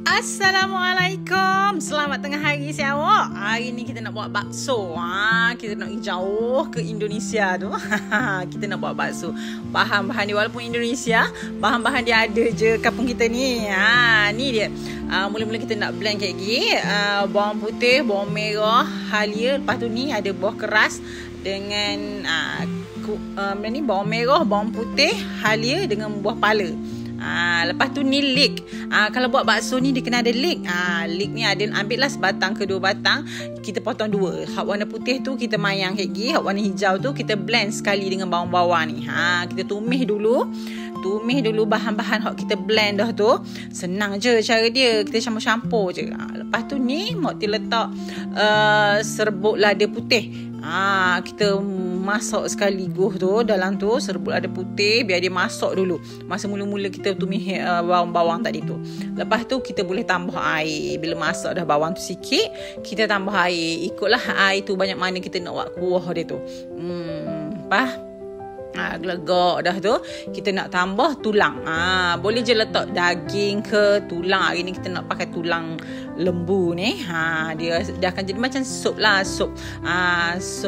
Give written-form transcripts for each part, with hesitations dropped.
Assalamualaikum. Selamat tengah hari siawak. Hari ni kita nak buat bakso. Kita nak pergi jauh ke Indonesia tu. Kita nak buat bakso. Bahan-bahan dia walaupun Indonesia, bahan-bahan dia ada je kampung kita ni. Ni dia. Mula-mula kita nak blend kayak gini. Bawang putih, bawang merah, halia. Lepas tu ni ada buah keras dengan ni bawang merah, bawang putih, halia dengan buah pala. Lepas tu ni leek. Kalau buat bakso ni dia kena ada leek. Leek ni ada, ambil lah sebatang ke dua batang, kita potong dua. Hak warna putih tu kita mayang kayak gini, hak warna hijau tu kita blend sekali dengan bawang-bawang ni. Kita tumis dulu bahan-bahan hak kita blend dah tu. Senang je cara dia, kita campur-campur je. Lepas tu ni Mokti letak serbuk lada putih. Kita masak sekaligus tu dalam tu serbuk lada putih, biar dia masak dulu. Masa mula-mula kita tumis bawang-bawang tadi tu. Lepas tu kita boleh tambah air. Bila masak dah bawang tu sikit, kita tambah air. Ikutlah air tu banyak mana kita nak buat kuah dia tu. Gelegak dah tu, kita nak tambah tulang. Boleh je letak daging ke tulang. Hari ni kita nak pakai tulang lembu ni. Dia akan jadi macam sup lah. Sup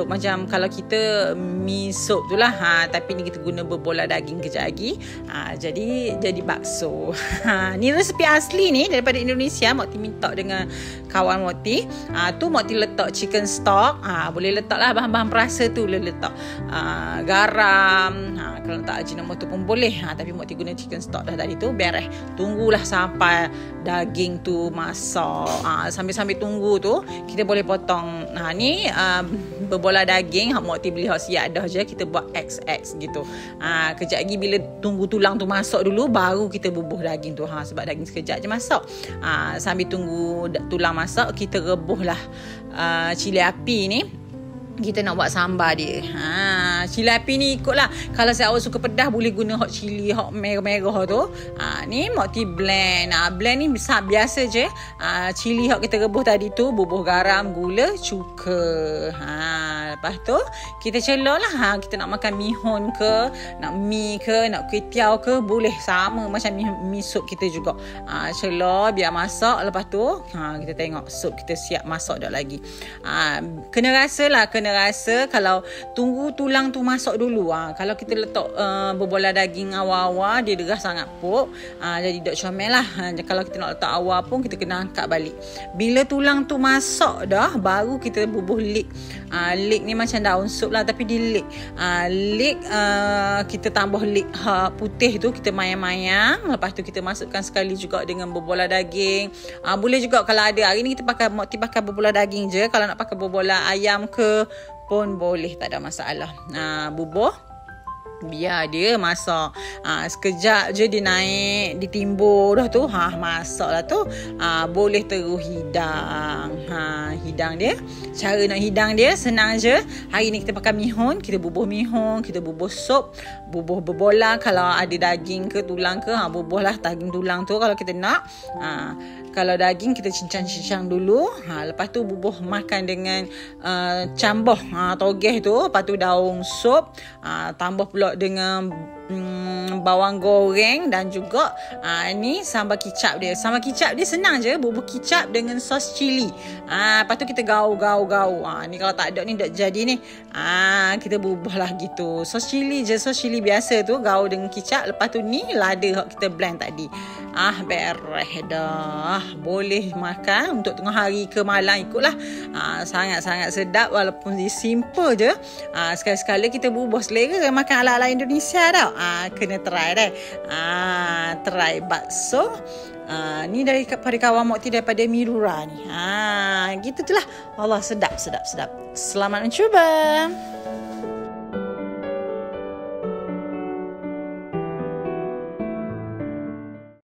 macam kalau kita mi sup tu lah. Tapi ni kita guna berbola daging kejap lagi. Jadi bakso. Ni resepi asli ni daripada Indonesia. Mokti minta dengan kawan Mokti. Tu Mokti letak chicken stock. Boleh letak lah bahan-bahan perasa tu. Boleh letak garam. Kalau tak ajinomoto pun boleh. Tapi Mokti guna chicken stock dah tadi tu. Beres. Tunggulah sampai daging tu masak. Sambil-sambil tunggu tu kita boleh potong. Ni berbola daging hak Mokti beli hak siap dah je. Kita buat XX gitu. Kejap lagi bila tunggu tulang tu masak dulu, baru kita bubuh daging tu. Sebab daging sekejap je masak. Sambil tunggu tulang masak, kita rebuhlah cili api ni. Kita nak buat sambal dia. Cili api ni ikutlah. Kalau awak suka pedas, boleh guna hot cili, hot merah-merah tu. Ni Mokti blend. Blend ni biasa je. Cili hot kita rebuh tadi tu, bubuh garam, gula, cuka. Lepas tu kita celor lah. Kita nak makan mihun ke, nak mi ke, nak kuih tiaw ke, boleh sama macam mi sup kita juga. Celor biar masak. Lepas tu kita tengok sup kita siap masak dah lagi. Kena rasa kalau tunggu tulang tu masak dulu. Kalau kita letak berbola daging awal-awal, dia derah sangat pok. Jadi tak comel lah. Kalau kita nak letak awal pun, kita kena angkat balik. Bila tulang tu masak dah, baru kita bubuh leek. Leek ni macam daun sup lah, tapi di leek. Leek kita tambah leek putih tu, kita mayang-mayang. Lepas tu kita masukkan sekali juga dengan berbola daging. Boleh juga kalau ada. Hari ni kita Mokti pakai berbola daging je. Kalau nak pakai berbola ayam ke pun boleh, tak ada masalah. Bubuh biar dia masak. Sekejap je dia naik, ditimbur dah tu. Masak lah tu. Boleh terus hidang. Hidang dia, cara nak hidang dia senang je. Hari ni kita pakai mihun. Kita bubuh mihun, kita bubuh sup, bubuh berbola. Kalau ada daging ke tulang ke, bubuh lah daging tulang tu kalau kita nak. Kalau daging kita cincang-cincang dulu. Lepas tu bubuh makan dengan cambuh togeh tu. Lepas tu daun sup, tambah pula dengan bawang goreng dan juga ni sambal kicap dia. Sambal kicap dia senang je, bubuh kicap dengan sos cili. Lepas tu kita gaul. Ni kalau tak ada ni tak jadi ni. Kita bubuh lah gitu. Sos cili je, sos cili biasa tu, gaul dengan kicap. Lepas tu ni lada kita blend tadi. Beres dah. Boleh makan untuk tengah hari ke malam, ikutlah. Sangat-sangat sedap walaupun dia simple je. Sekali-sekala kita bubuh selera makan ala-ala Indonesia tau. Kena try deh. Try bakso. Ni daripada kawan Mokti daripada Mirura ni. Gitu tu lah. Allah, sedap. Selamat mencuba.